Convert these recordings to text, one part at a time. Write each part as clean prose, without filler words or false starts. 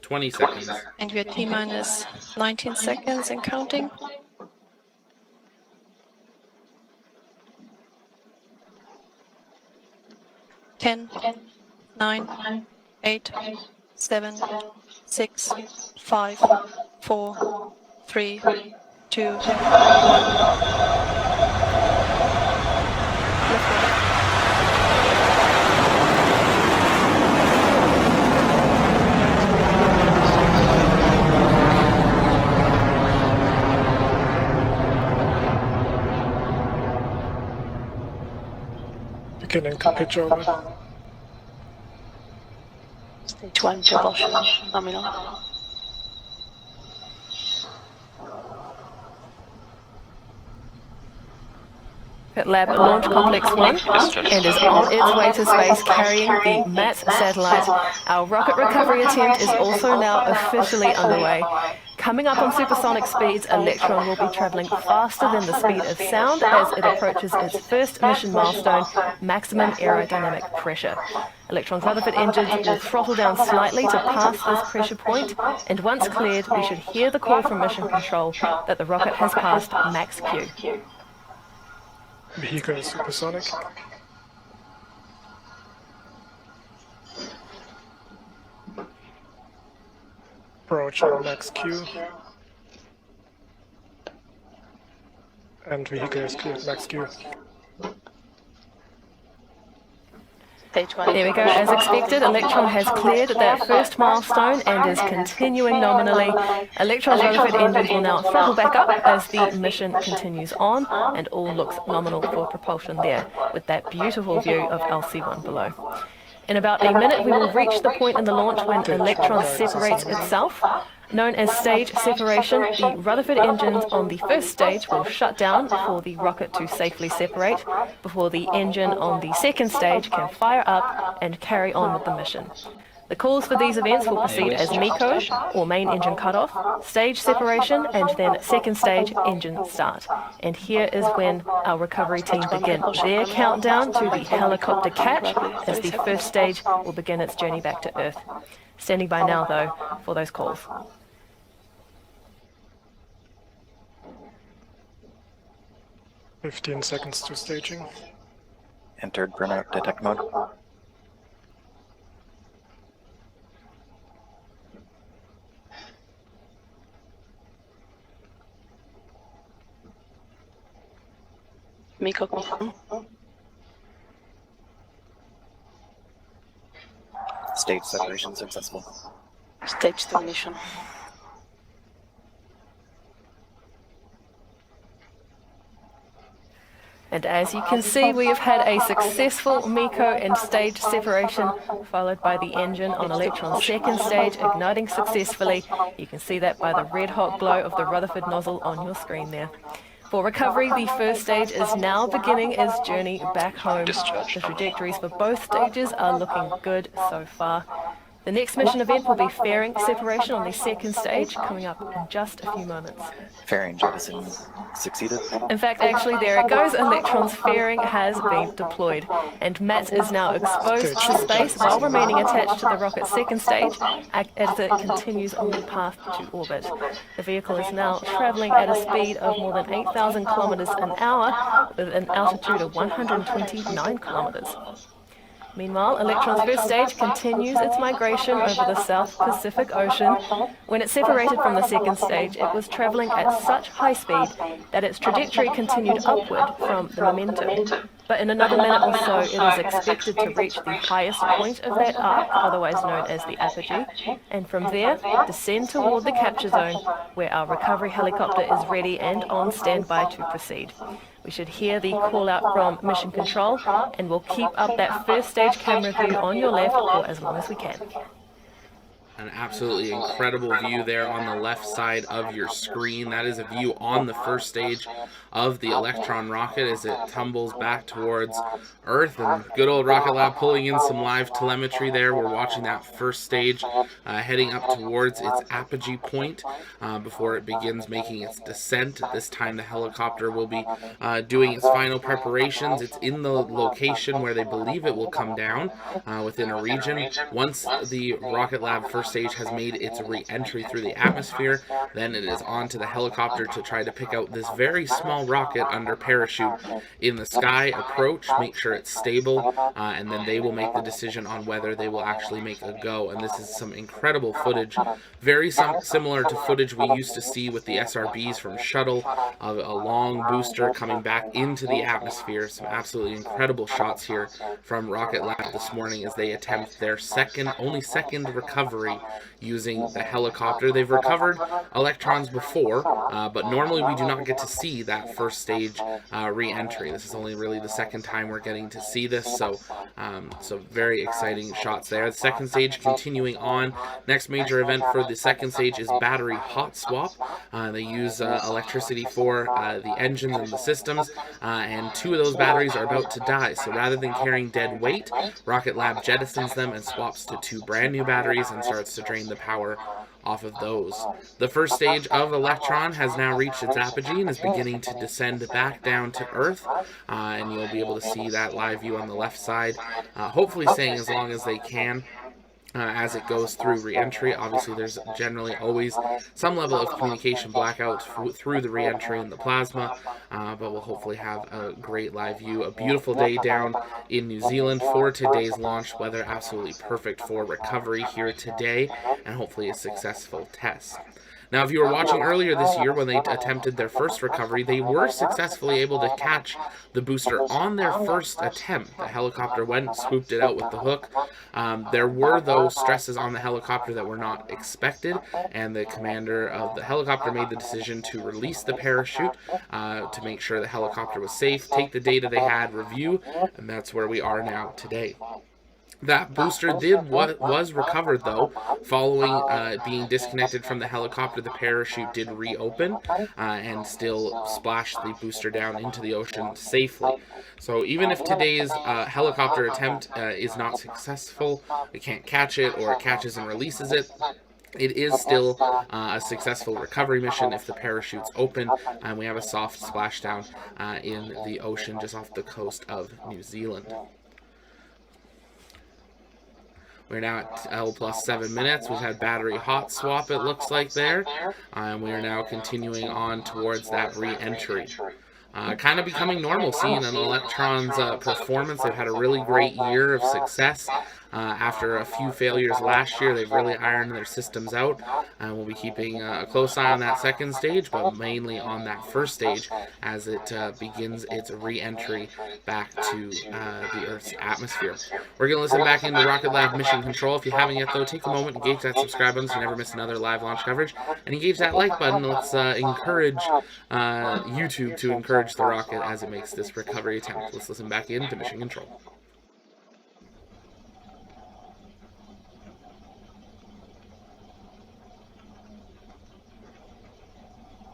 20 seconds. And we are T-minus 19 seconds and counting. 10, 9, 8, 7, 6, 5, 4, 3, 2, 1. Beginning to pitch over. Stage 1 propulsion nominal. RocketLab Launch Complex 1 and is on its way to space carrying the MATS satellite. Our rocket recovery attempt is also now officially underway. Coming up on supersonic speeds, Electron will be traveling faster than the speed of sound as it approaches its first mission milestone, maximum aerodynamic pressure. Electron's Rutherford engines will throttle down slightly to pass this pressure point, and once cleared, we should hear the call from mission control that the rocket has passed max Q. Vehicle is supersonic. Approaching max Q. And vehicle is cleared max Q. Stage 1. There we go. As expected, Electron has cleared that first milestone and is continuing nominally. Electron's Rutherford engines will now throttle back up as the mission continues on, and all looks nominal for propulsion there, with that beautiful view of LC1 below. In about a minute, we will reach the point in the launch when Electron separates itself. Known as stage separation, the Rutherford engines on the first stage will shut down for the rocket to safely separate before the engine on the second stage can fire up and carry on with the mission. The calls for these events will proceed as MECO, or main engine cutoff, stage separation, and then second stage engine start. And here is when our recovery team begin their countdown to the helicopter catch as the first stage will begin its journey back to Earth. Standing by now, though, for those calls. "15 seconds to staging. Entered burnout detect mode. MECO confirm. Stage separation successful. Stage termination. And as you can see, we have had a successful MECO and stage separation, followed by the engine on Electron's second stage igniting successfully. You can see that by the red-hot glow of the Rutherford nozzle on your screen there. For recovery, the first stage is now beginning its journey back home. The trajectories for both stages are looking good so far. The next mission event will be fairing separation on the second stage, coming up in just a few moments. Fairing jettison succeeded. In fact, actually, there it goes. Electron's fairing has been deployed, and MATS is now exposed to space while remaining attached to the rocket's second stage as it continues on the path to orbit. The vehicle is now traveling at a speed of more than 8,000 kilometers an hour with an altitude of 129 kilometers. Meanwhile, Electron's first stage continues its migration over the South Pacific Ocean. When it separated from the second stage, it was traveling at such high speed that its trajectory continued upward from the momentum. But in another minute or so, it is expected to reach the highest point of that arc, otherwise known as the apogee, and from there, descend toward the capture zone, where our recovery helicopter is ready and on standby to proceed. We should hear the call out from Mission Control, and we'll keep up that first stage camera view on your left for as long as we can. An absolutely incredible view there on the left side of your screen. That is a view on the first stage of the Electron rocket as it tumbles back towards Earth. And good old RocketLab pulling in some live telemetry there. We're watching that first stage heading up towards its apogee point before it begins making its descent. At this time, the helicopter will be doing its final preparations. It's in the location where they believe it will come down within a region. Once the RocketLab first first stage has made its re-entry through the atmosphere. Then it is on to the helicopter to try to pick out this very small rocket under parachute in the sky, approach, make sure it's stable, and then they will make the decision on whether they will actually make a go. And this is some incredible footage, very similar to footage we used to see with the SRBs from Shuttle, of a long booster coming back into the atmosphere. Some absolutely incredible shots here from RocketLab this morning as they attempt their only second recovery using the helicopter. They've recovered Electrons before, but normally we do not get to see that first stage re-entry. This is only really the second time we're getting to see this, so very exciting shots there. The second stage continuing on. Next major event for the second stage is battery hot swap. They use electricity for the engines and the systems, and 2 of those batteries are about to die, so rather than carrying dead weight, RocketLab jettisons them and swaps to 2 brand new batteries and starts to drain the power off of those. The first stage of Electron has now reached its apogee and is beginning to descend back down to Earth, and you'll be able to see that live view on the left side, hopefully staying as long as they can. As it goes through re-entry. Obviously there's generally always some level of communication blackout through the re-entry and the plasma, but we'll hopefully have a great live view. A beautiful day down in New Zealand for today's launch. Weather absolutely perfect for recovery here today, and hopefully a successful test. Now, if you were watching earlier this year when they attempted their first recovery, they were successfully able to catch the booster on their first attempt. The helicopter went, swooped it out with the hook. There were, though, stresses on the helicopter that were not expected, and the commander of the helicopter made the decision to release the parachute to make sure the helicopter was safe, take the data they had, review, and that's where we are now today. That booster was recovered, though. Following being disconnected from the helicopter, the parachute did reopen and still splashed the booster down into the ocean safely. So even if today's helicopter attempt is not successful, we can't catch it, or it catches and releases it, it is still a successful recovery mission if the parachute's open, and we have a soft splashdown in the ocean just off the coast of New Zealand. We're now at L plus 7 minutes. We've had battery hot swap, it looks like there. And we are now continuing on towards that re-entry. Kind of becoming normal seeing an Electron's performance. They've had a really great year of success. After a few failures last year, they've really ironed their systems out, and we'll be keeping a close eye on that second stage, but mainly on that first stage as it begins its re-entry back to the Earth's atmosphere. We're going to listen back into RocketLab Mission Control. If you haven't yet, though, take a moment, engage that subscribe button so you never miss another live launch coverage, and engage that like button. Let's encourage YouTube to encourage the rocket as it makes this recovery attempt. Let's listen back into Mission Control.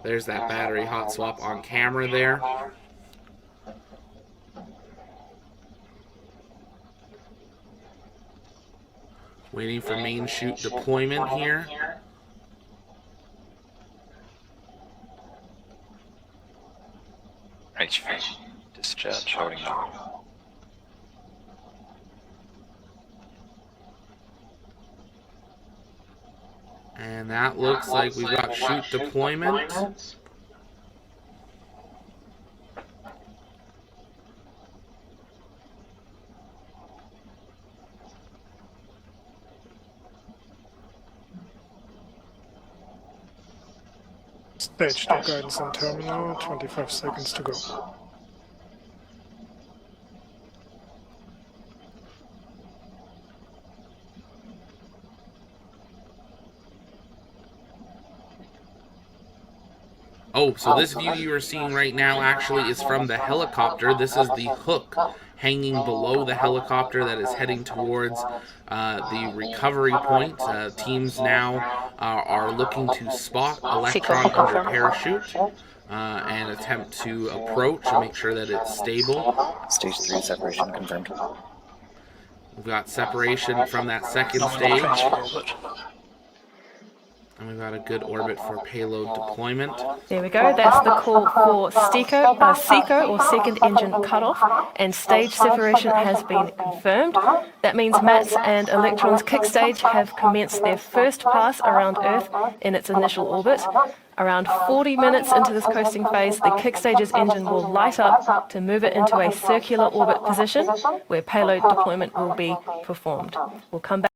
There's that battery hot swap on camera there. Waiting for main chute deployment here. HV. Discharge holding on. And that looks like we've got chute deployment. Stage 2 guidance on terminal, 25 seconds to go. Oh, so this view you are seeing right now actually is from the helicopter. This is the hook hanging below the helicopter that is heading towards the recovery point. Teams now are looking to spot Electron under parachute and attempt to approach and make sure that it's stable. Stage 3 separation confirmed. We've got separation from that second stage. And we've got a good orbit for payload deployment. There we go. That's the call for SECO or second engine cutoff, and stage separation has been confirmed. That means MATS and Electron's kick stage have commenced their first pass around Earth in its initial orbit. Around 40 minutes into this coasting phase, the kick stage's engine will light up to move it into a circular orbit position where payload deployment will be performed. We'll come back.